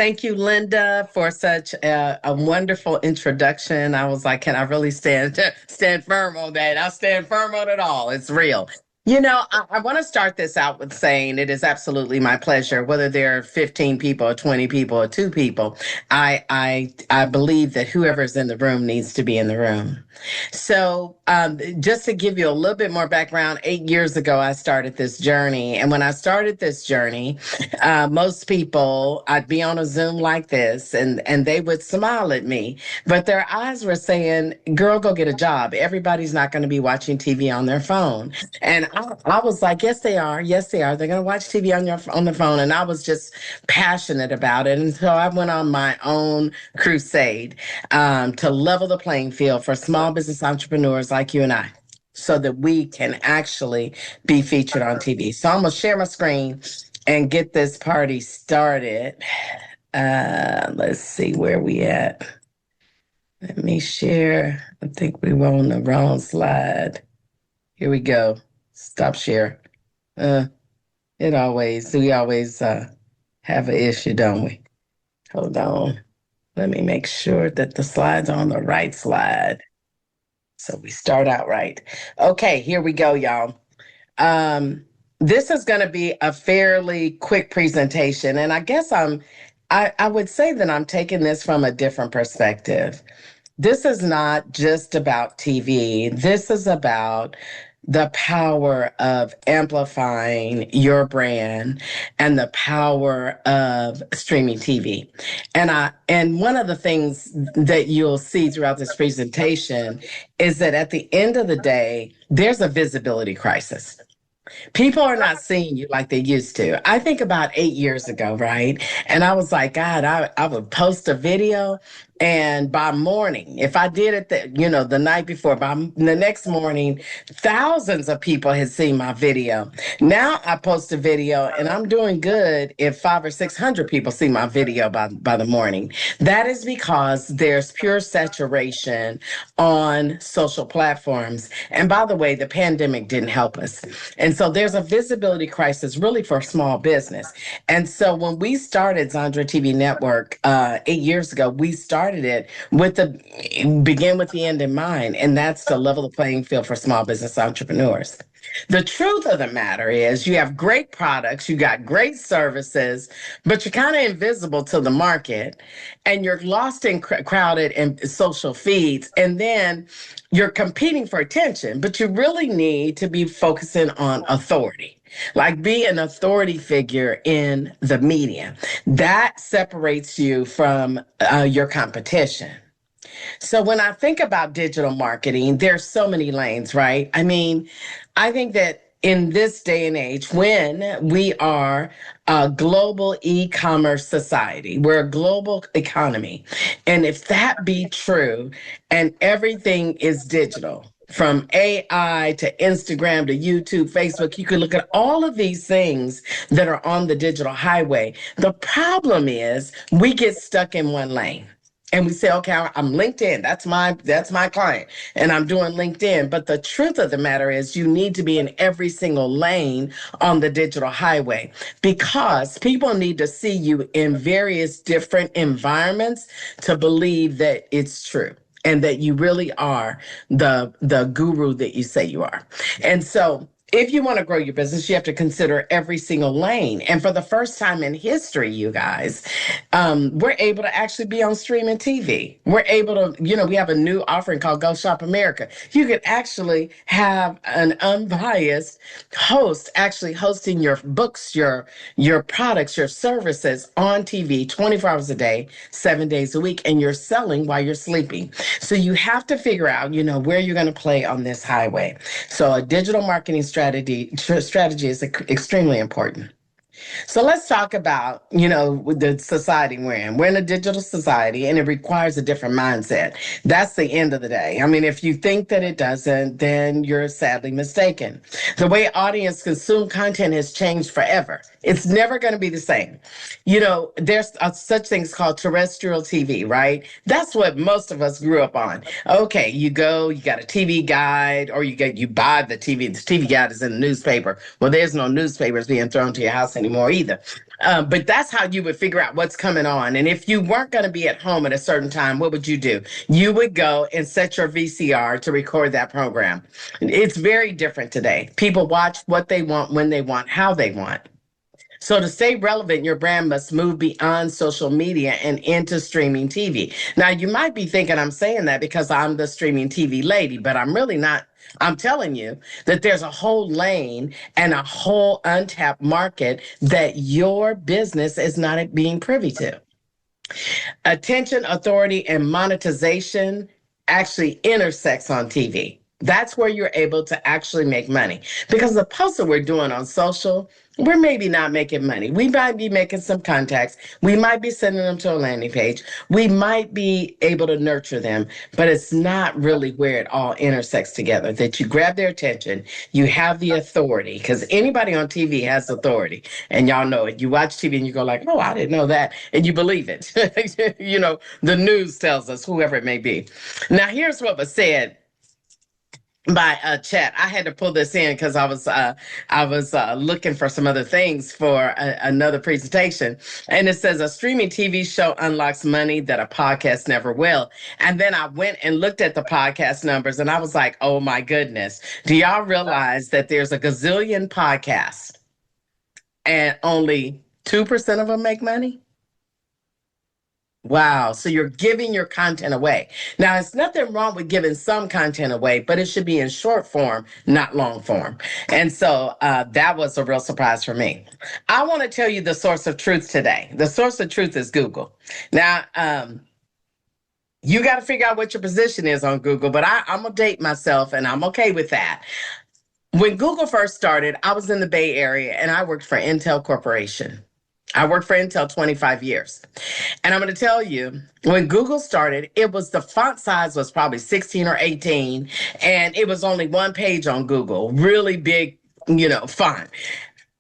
thank you, Linda, for such a wonderful introduction. I was like, can I really stand firm on that? I stand firm on it all. It's real. I want to start this out with saying it is absolutely my pleasure, whether there are 15 people or 20 people or two people. I believe that whoever's in the room needs to be in the room. So, just to give you a little bit more background, 8 years ago, I started this journey. And when I started this journey, most people, I'd be on a Zoom like this and they would smile at me, but their eyes were saying, girl, go get a job. Everybody's not going to be watching TV on their phone. And I was like, yes, they are. Yes, they are. They're going to watch TV on the phone. And I was just passionate about it. And so I went on my own crusade to level the playing field for small business entrepreneurs like you and I, so that we can actually be featured on TV. So I'm going to share my screen and get this party started. Let's see where we at. Let me share. I think we were on the wrong slide. Here we go. Stop share. We always have an issue, don't we? Hold on. Let me make sure that the slide's on the right slide. So we start out right. Okay, here we go, y'all. This is going to be a fairly quick presentation, and I guess I would say that I'm taking this from a different perspective. This is not just about TV. This is about the power of amplifying your brand and the power of streaming TV. And one of the things that you'll see throughout this presentation is that at the end of the day, there's a visibility crisis. People are not seeing you like they used to. I think about 8 years ago, right? And I was like, God, I would post a video, and by morning, if I did it the night before, by the next morning, thousands of people had seen my video. Now I post a video and I'm doing good if 500 or 600 people see my video by the morning. That is because there's pure saturation on social platforms. And by the way, the pandemic didn't help us. And so there's a visibility crisis really for small business. And so when we started Zondra TV Network 8 years ago, we started it begin with the end in mind, and that's to level the playing field for small business entrepreneurs. The truth of the matter is you have great products, you got great services, but you're kind of invisible to the market, and you're lost in crowded and social feeds, and then you're competing for attention, but you really need to be focusing on authority. Like, be an authority figure in the media. That separates you from your competition. So when I think about digital marketing, there's so many lanes, right? I mean, I think that in this day and age, when we are a global e-commerce society, we're a global economy. And if that be true and everything is digital, from AI to Instagram to YouTube, Facebook, you can look at all of these things that are on the digital highway. The problem is we get stuck in one lane. And we say, okay, I'm LinkedIn. That's my client. And I'm doing LinkedIn. But the truth of the matter is you need to be in every single lane on the digital highway, because people need to see you in various different environments to believe that it's true and that you really are the guru that you say you are. And so if you want to grow your business, you have to consider every single lane. And for the first time in history, you guys, we're able to actually be on streaming TV. We're able to, we have a new offering called Go Shop America. You could actually have an unbiased host actually hosting your books, your products, your services on TV 24 hours a day, 7 days a week, and you're selling while you're sleeping. So you have to figure out, where you're going to play on this highway. So a digital marketing strategy is extremely important. So let's talk about, the society we're in. We're in a digital society, and it requires a different mindset. That's the end of the day. I mean, if you think that it doesn't, then you're sadly mistaken. The way audience consume content has changed forever. It's never going to be the same. There's such things called terrestrial TV, right? That's what most of us grew up on. Okay, you got a TV guide, or you buy the TV. The TV guide is in the newspaper. Well, there's no newspapers being thrown to your house anymore. anymore either. But that's how you would figure out what's coming on. And if you weren't going to be at home at a certain time, what would you do? You would go and set your VCR to record that program. It's very different today. People watch what they want, when they want, how they want. So to stay relevant, your brand must move beyond social media and into streaming TV. Now, you might be thinking I'm saying that because I'm the streaming TV lady, but I'm really not. I'm telling you that there's a whole lane and a whole untapped market that your business is not being privy to. Attention, authority, and monetization actually intersects on TV. That's where you're able to actually make money. Because the posts that we're doing on social, we're maybe not making money. We might be making some contacts. We might be sending them to a landing page. We might be able to nurture them, but it's not really where it all intersects together. That you grab their attention, you have the authority, because anybody on TV has authority, and y'all know it. You watch TV and you go like, oh, I didn't know that, and you believe it. You know, the news tells us, whoever it may be. Now, here's what was said by chat. I had to pull this in because I was looking for some other things for another presentation, and it says a streaming TV show unlocks money that a podcast never will. And then I went and looked at the podcast numbers, and I was like, oh my goodness, do y'all realize that there's a gazillion podcasts and only 2% of them make money? Wow. So you're giving your content away. Now, it's nothing wrong with giving some content away, but it should be in short form, not long form. And so that was a real surprise for me. I want to tell you the source of truth today. The source of truth is Google. Now, you got to figure out what your position is on Google, but I'm going to date myself, and I'm okay with that. When Google first started, I was in the Bay Area, and I worked for Intel Corporation. I worked for Intel 25 years. And I'm going to tell you, when Google started, the font size was probably 16 or 18, and it was only one page on Google, really big, font.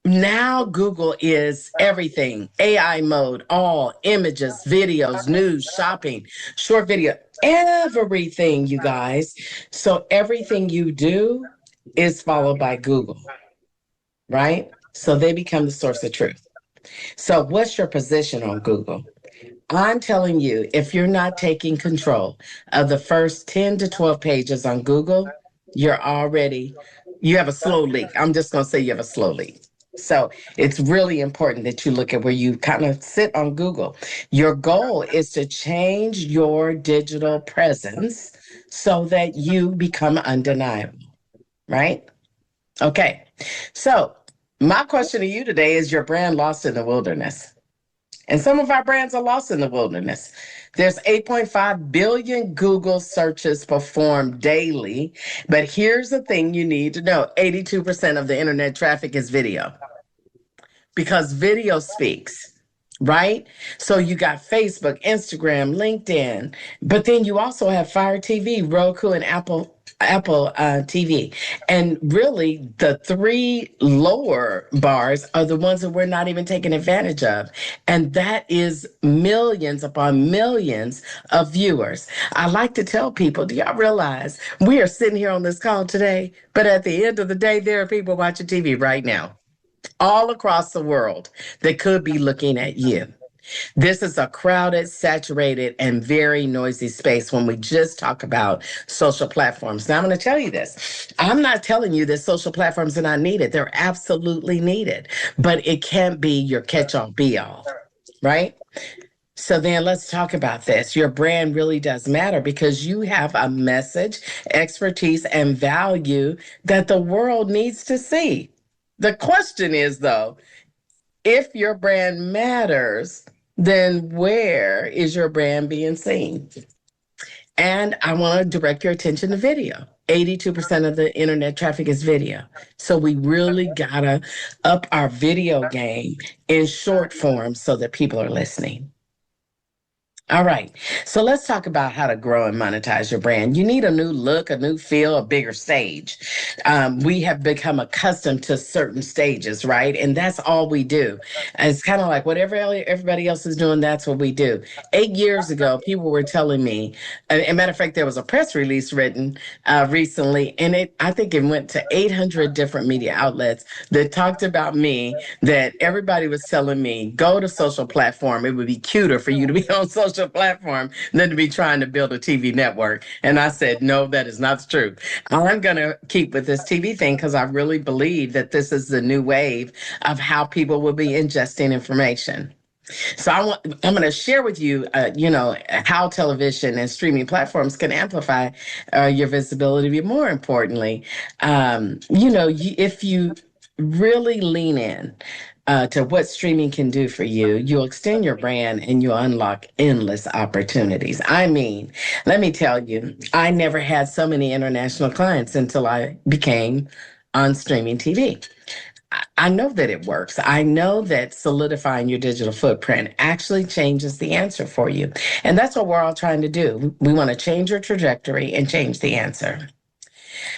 Now Google is everything, AI mode, all images, videos, news, shopping, short video, everything, you guys. So everything you do is followed by Google, right? So they become the source of truth. So what's your position on Google? I'm telling you, if you're not taking control of the first 10 to 12 pages on Google, you have a slow leak. I'm just going to say you have a slow leak. So it's really important that you look at where you kind of sit on Google. Your goal is to change your digital presence so that you become undeniable, right? Okay. So my question to you today is your brand lost in the wilderness? And some of our brands are lost in the wilderness. There's 8.5 billion Google searches performed daily. But here's the thing you need to know. 82% of the internet traffic is video. Because video speaks, right? So you got Facebook, Instagram, LinkedIn, but then you also have Fire TV, Roku, and Apple TV. And really, the three lower bars are the ones that we're not even taking advantage of. And that is millions upon millions of viewers. I like to tell people, do y'all realize we are sitting here on this call today, but at the end of the day, there are people watching TV right now, all across the world, that could be looking at you. This is a crowded, saturated, and very noisy space when we just talk about social platforms. Now, I'm going to tell you this. I'm not telling you that social platforms are not needed. They're absolutely needed, but it can't be your catch-all, be-all, right? So then let's talk about this. Your brand really does matter because you have a message, expertise, and value that the world needs to see. The question is, though, if your brand matters, then where is your brand being seen? And I want to direct your attention to video. 82% of the internet traffic is video. So we really got to up our video game in short form so that people are listening. All right. So let's talk about how to grow and monetize your brand. You need a new look, a new feel, a bigger stage. We have become accustomed to certain stages, right? And that's all we do. It's kind of like whatever everybody else is doing, that's what we do. 8 years ago, people were telling me, a matter of fact, there was a press release written recently, and I think it went to 800 different media outlets that talked about me, that everybody was telling me, go to social platform. It would be cuter for you to be on social platform than to be trying to build a TV network. And I said, no, that is not the truth. I'm going to keep with this TV thing because I really believe that this is the new wave of how people will be ingesting information. So I'm going to share with you, how television and streaming platforms can amplify your visibility. But more importantly, if you really lean in to what streaming can do for you, you'll extend your brand and you'll unlock endless opportunities. I mean, let me tell you, I never had so many international clients until I became on streaming TV. I know that it works. I know that solidifying your digital footprint actually changes the answer for you. And that's what we're all trying to do. We want to change your trajectory and change the answer.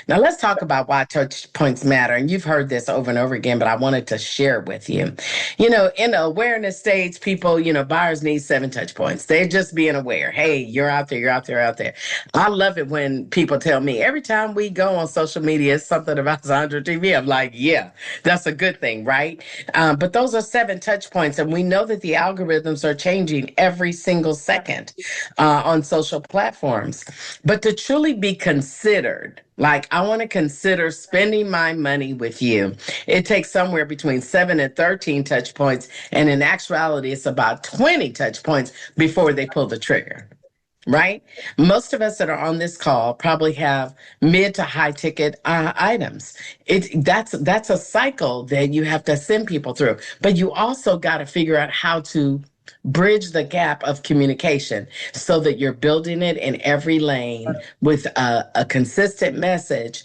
Now, let's talk about why touch points matter. And you've heard this over and over again, but I wanted to share it with you. In the awareness stage, people, buyers need 7 touch points. They're just being aware. Hey, you're out there, you're out there, out there. I love it when people tell me every time we go on social media, it's something about Zondra TV. I'm like, yeah, that's a good thing, right? But those are 7 touch points. And we know that the algorithms are changing every single second on social platforms. But to truly be considered, like, I want to consider spending my money with you, it takes somewhere between 7 and 13 touch points. And in actuality, it's about 20 touch points before they pull the trigger, right? Most of us that are on this call probably have mid to high ticket items. That's a cycle that you have to send people through. But you also got to figure out how to bridge the gap of communication so that you're building it in every lane with a consistent message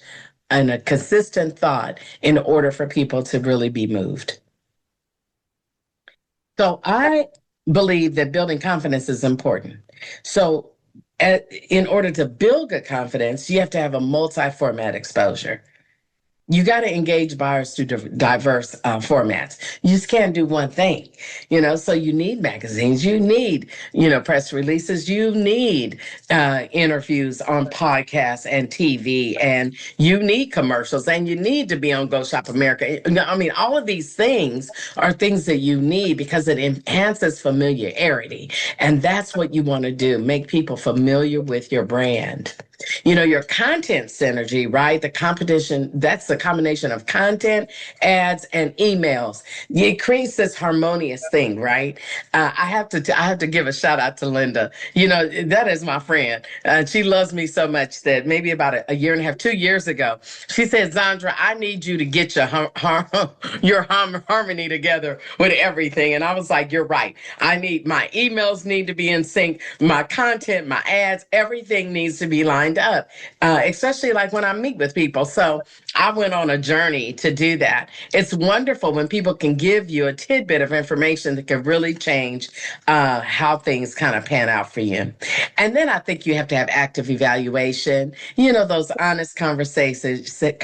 and a consistent thought in order for people to really be moved. So I believe that building confidence is important. So in order to build good confidence, you have to have a multi-format exposure. You got to engage buyers through diverse formats. You just can't do one thing, so you need magazines, you need, press releases, you need interviews on podcasts and TV, and you need commercials, and you need to be on Go Shop America. I mean, all of these things are things that you need because it enhances familiarity. And that's what you want to do, make people familiar with your brand. Your content synergy, right? The competition, that's the combination of content, ads, and emails. It creates this harmonious thing, right? I have to give a shout out to Linda. That is my friend. She loves me so much that maybe about a year and a half, 2 years ago, she said, Zondra, I need you to get your harmony together with everything. And I was like, you're right. My emails need to be in sync. My content, my ads, everything needs to be lined up, especially like when I meet with people. So I went on a journey to do that. It's wonderful when people can give you a tidbit of information that can really change how things kind of pan out for you. And then I think you have to have active evaluation, those honest conversations that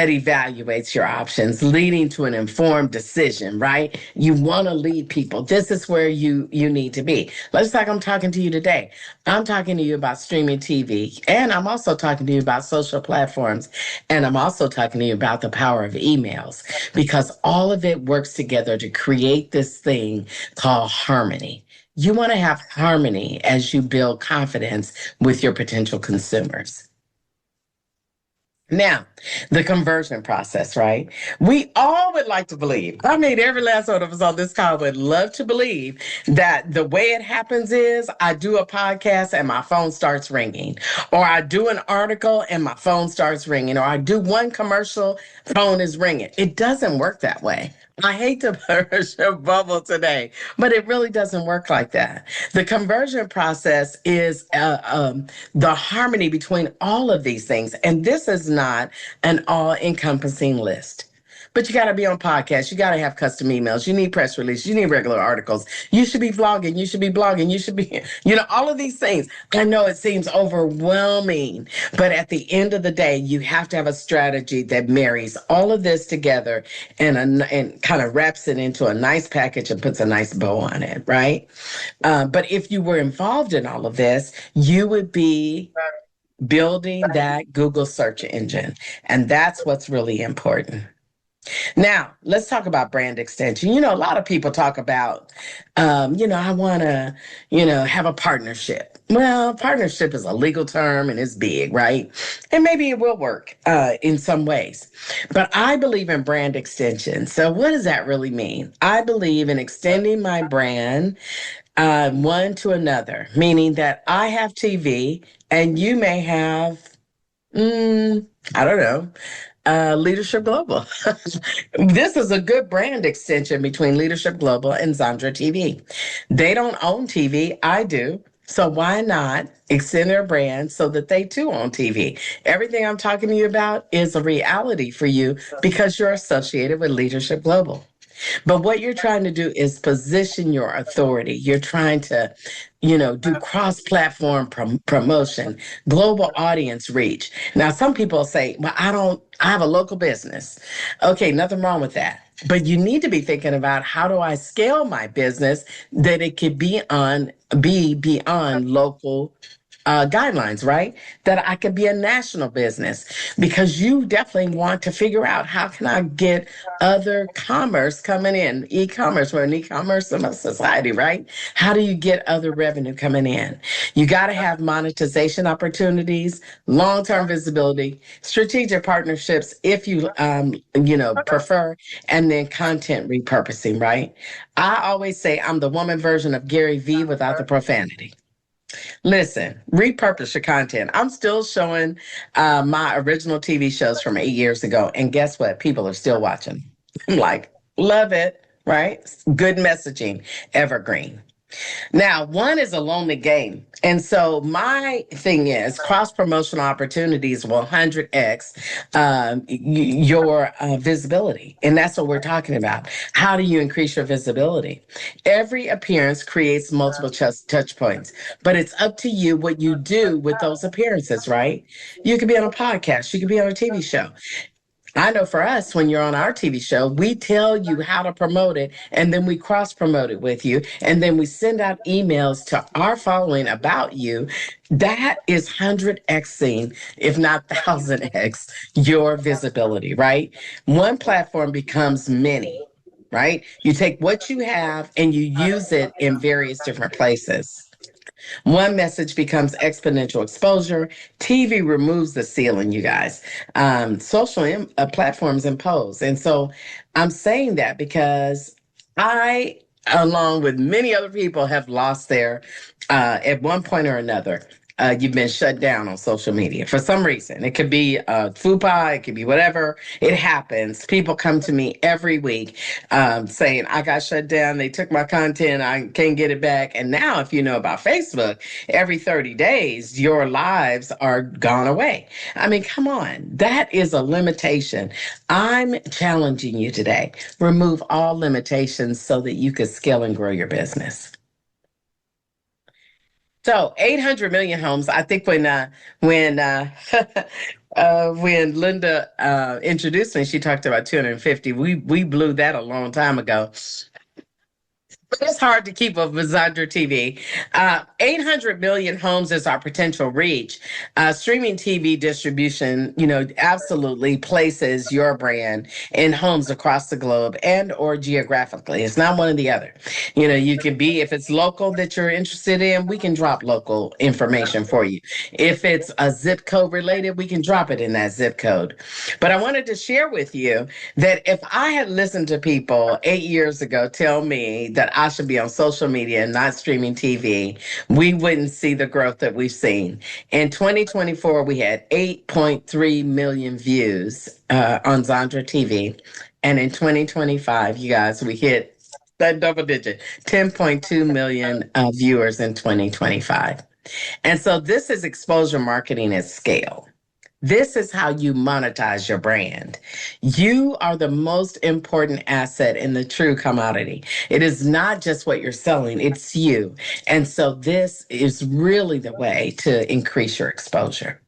evaluates your options, leading to an informed decision, right? You want to lead people. This is where you need to be. I'm talking to you today. I'm talking to you about streaming TV, and I'm also talking to you about social platforms, and I'm also talking to you about the power of emails, because all of it works together to create this thing called harmony. You want to have harmony as you build confidence with your potential consumers. Now, the conversion process, right? We all would like to believe, I mean, every last one of us on this call would love to believe that the way it happens is I do a podcast and my phone starts ringing, or I do an article and my phone starts ringing, or I do one commercial, phone is ringing. It doesn't work that way. I hate to burst your bubble today, but it really doesn't work like that. The conversion process is the harmony between all of these things. And this is not an all encompassing list. but you got to be on podcasts. You got to have custom emails. You need press releases. You need regular articles. You should be vlogging. You should be blogging. You should be, all of these things. I know it seems overwhelming, but at the end of the day, you have to have a strategy that marries all of this together and kind of wraps it into a nice package and puts a nice bow on it, right? But if you were involved in all of this, you would be building that Google search engine. And that's what's really important. Now, let's talk about brand extension. A lot of people talk about, I want to, have a partnership. Well, partnership is a legal term and it's big, right? And maybe it will work in some ways. But I believe in brand extension. So what does that really mean? I believe in extending my brand one to another, meaning that I have TV and you may have, I don't know, LeadHERship Global. This is a good brand extension between LeadHERship Global and Zondra TV. They don't own TV, I do. So why not extend their brand so that they too own TV? Everything I'm talking to you about is a reality for you because you're associated with LeadHERship Global. But what you're trying to do is position your authority. You're trying to, do cross-platform promotion, global audience reach. Now, some people say, well, I have a local business. Okay, nothing wrong with that. But you need to be thinking about how do I scale my business that it could be beyond local guidelines, right? That I could be a national business because you definitely want to figure out how can I get other commerce coming in, e-commerce, we're an e-commerce society, right? How do you get other revenue coming in? You got to have monetization opportunities, long-term visibility, strategic partnerships if you, prefer, and then content repurposing, right? I always say I'm the woman version of Gary Vee without the profanity. Listen, repurpose your content. I'm still showing my original TV shows from 8 years ago. And guess what? People are still watching. I'm like, love it, right? Good messaging, evergreen. Now, one is a lonely game. And so my thing is cross promotional opportunities will 100x your visibility. And that's what we're talking about. How do you increase your visibility? Every appearance creates multiple touch points, but it's up to you what you do with those appearances, right? You could be on a podcast, you could be on a TV show. I know for us, when you're on our TV show, we tell you how to promote it, and then we cross promote it with you, and then we send out emails to our following about you. That is 100xing, if not 1000x, your visibility, right? One platform becomes many, right? You take what you have and you use it in various different places. One message becomes exponential exposure. TV removes the ceiling, you guys. Social platforms impose. And so I'm saying that because I, along with many other people, have lost their, at one point or another, you've been shut down on social media for some reason. It could be FUPA, it could be whatever. It happens. People come to me every week saying, I got shut down. They took my content. I can't get it back. And now, if you know about Facebook, every 30 days, your lives are gone away. I mean, come on. That is a limitation. I'm challenging you today. Remove all limitations so that you can scale and grow your business. So 800 million homes. I think when when Linda introduced me, she talked about 250. We blew that a long time ago. It's hard to keep up with Zondra TV. 800 million homes is our potential reach. Streaming TV distribution, absolutely places your brand in homes across the globe and or geographically. It's not one or the other. You can be, if it's local that you're interested in, we can drop local information for you. If it's a zip code related, we can drop it in that zip code. But I wanted to share with you that if I had listened to people 8 years ago tell me that I should be on social media and not streaming TV, we wouldn't see the growth that we've seen. In 2024, we had 8.3 million views on Zondra TV. And in 2025, you guys, we hit that double digit, 10.2 million viewers in 2025. And so this is exposure marketing at scale. This is how you monetize your brand. You are the most important asset in the true commodity. It is not just what you're selling, it's you. And so this is really the way to increase your exposure.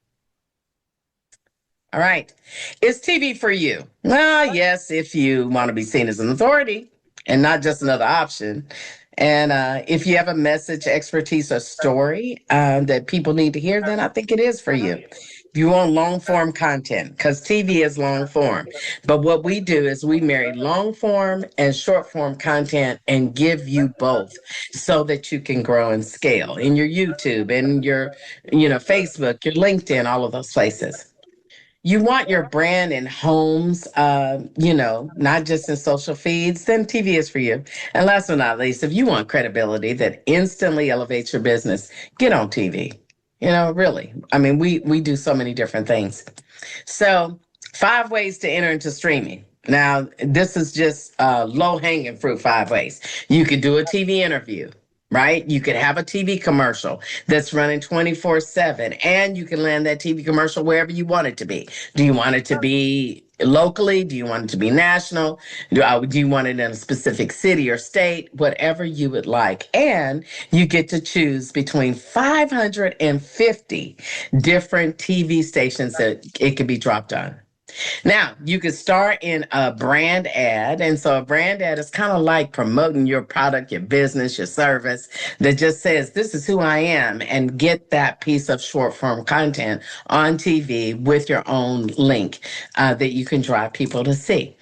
All right. Is TV for you? Well, yes, if you want to be seen as an authority and not just another option. And if you have a message, expertise, or story that people need to hear, then I think it is for you. If you want long form content, because TV is long form. But what we do is we marry long form and short form content and give you both so that you can grow and scale in your YouTube and your, Facebook, your LinkedIn, all of those places. You want your brand in homes, not just in social feeds, then TV is for you. And last but not least, if you want credibility that instantly elevates your business, get on TV. Really. I mean, we do so many different things. So, 5 ways to enter into streaming. Now, this is just low hanging fruit 5 ways. You could do a TV interview, right? You could have a TV commercial that's running 24/7, and you can land that TV commercial wherever you want it to be. Do you want it to be locally? Do you want it to be national? Do you want it in a specific city or state? Whatever you would like. And you get to choose between 550 different TV stations that it could be dropped on. Now, you could start in a brand ad. And so a brand ad is kind of like promoting your product, your business, your service that just says, this is who I am, and get that piece of short form content on TV with your own link that you can drive people to see.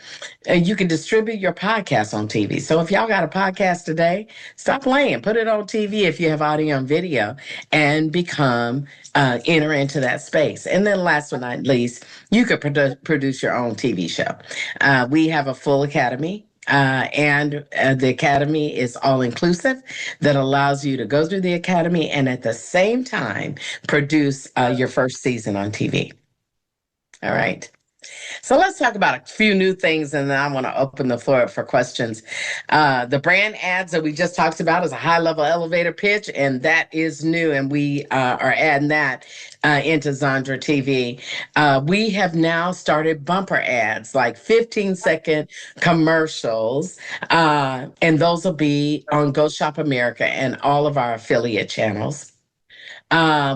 You can distribute your podcast on TV. So if y'all got a podcast today, stop playing, put it on TV if you have audio and video, and enter into that space. And then last but not least, you could produce your own TV show. We have a full academy. And the academy is all inclusive that allows you to go through the academy and at the same time produce your first season on TV. All right. So let's talk about a few new things, and then I want to open the floor up for questions. The brand ads that we just talked about is a high-level elevator pitch, and that is new, and we are adding that into Zondra TV. We have now started bumper ads, like 15-second commercials, and those will be on Go Shop America and all of our affiliate channels.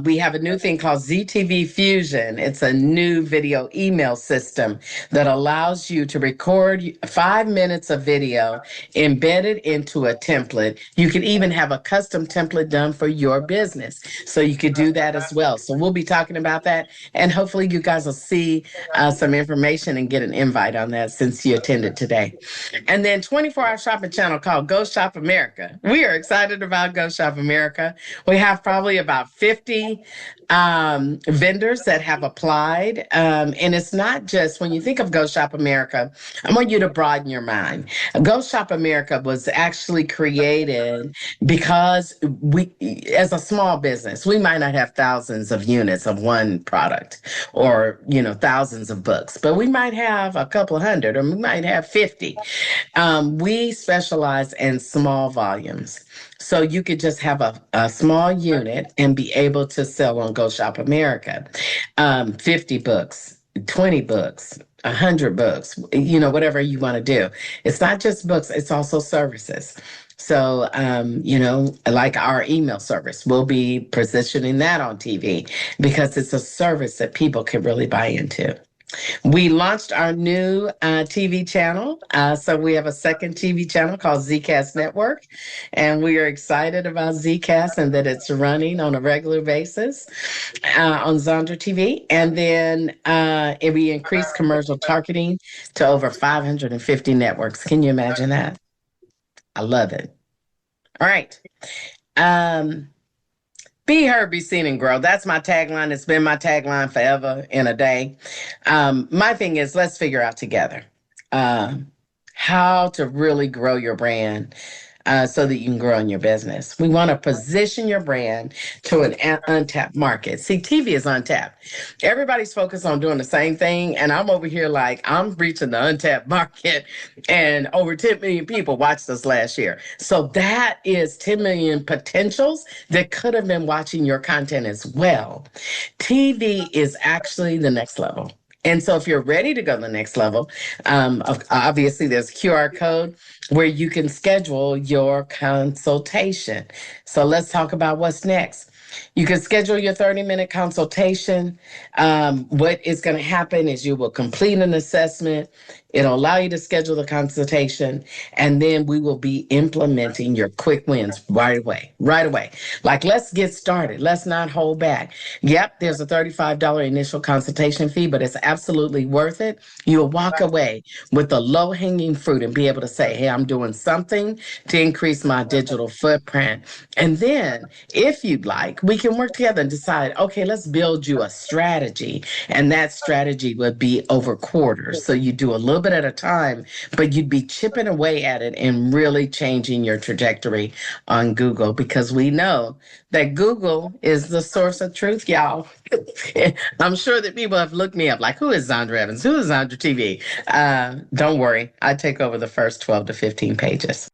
We have a new thing called ZTV Fusion. It's a new video email system that allows you to record 5 minutes of video embedded into a template. You can even have a custom template done for your business. So you could do that as well. So we'll be talking about that. And hopefully you guys will see some information and get an invite on that since you attended today. And then 24-hour shopping channel called Go Shop America. We are excited about Go Shop America. We have probably about 50 vendors that have applied. And it's not just when you think of Go Shop America, I want you to broaden your mind. Go Shop America was actually created because we, as a small business, we might not have thousands of units of one product or, thousands of books, but we might have a couple hundred or we might have 50. We specialize in small volumes. So you could just have a small unit and be able to sell on Go Shop America. 50 books, 20 books, 100 books, whatever you want to do. It's not just books, it's also services. So, like our email service, we'll be positioning that on TV because it's a service that people can really buy into. We launched our new TV channel. So we have a second TV channel called Zcast Network. And we are excited about Zcast and that it's running on a regular basis on Zondra TV. And then we increased commercial targeting to over 550 networks. Can you imagine that? I love it. All right. Be heard, be seen, and grow. That's my tagline. It's been my tagline forever and a day. My thing is, let's figure out together how to really grow your brand so that you can grow in your business. We want to position your brand to an untapped market. See, TV is untapped. Everybody's focused on doing the same thing. And I'm over here like, I'm reaching the untapped market, and over 10 million people watched us last year. So that is 10 million potentials that could have been watching your content as well. TV is actually the next level. And so if you're ready to go to the next level, obviously there's a QR code where you can schedule your consultation. So let's talk about what's next. You can schedule your 30-minute consultation. What is going to happen is you will complete an assessment. It'll allow you to schedule the consultation, and then we will be implementing your quick wins right away, right away. Like, let's get started. Let's not hold back. Yep, there's a $35 initial consultation fee, but it's absolutely worth it. You'll walk away with the low-hanging fruit and be able to say, hey, I'm doing something to increase my digital footprint. And then, if you'd like, we can work together and decide, okay, let's build you a strategy. And that strategy would be over quarters. So you do a little bit at a time, but you'd be chipping away at it and really changing your trajectory on Google, because we know that Google is the source of truth, y'all. I'm sure that people have looked me up like, who is Zondra Evans? Who is Zondra TV? Don't worry. I take over the first 12 to 15 pages.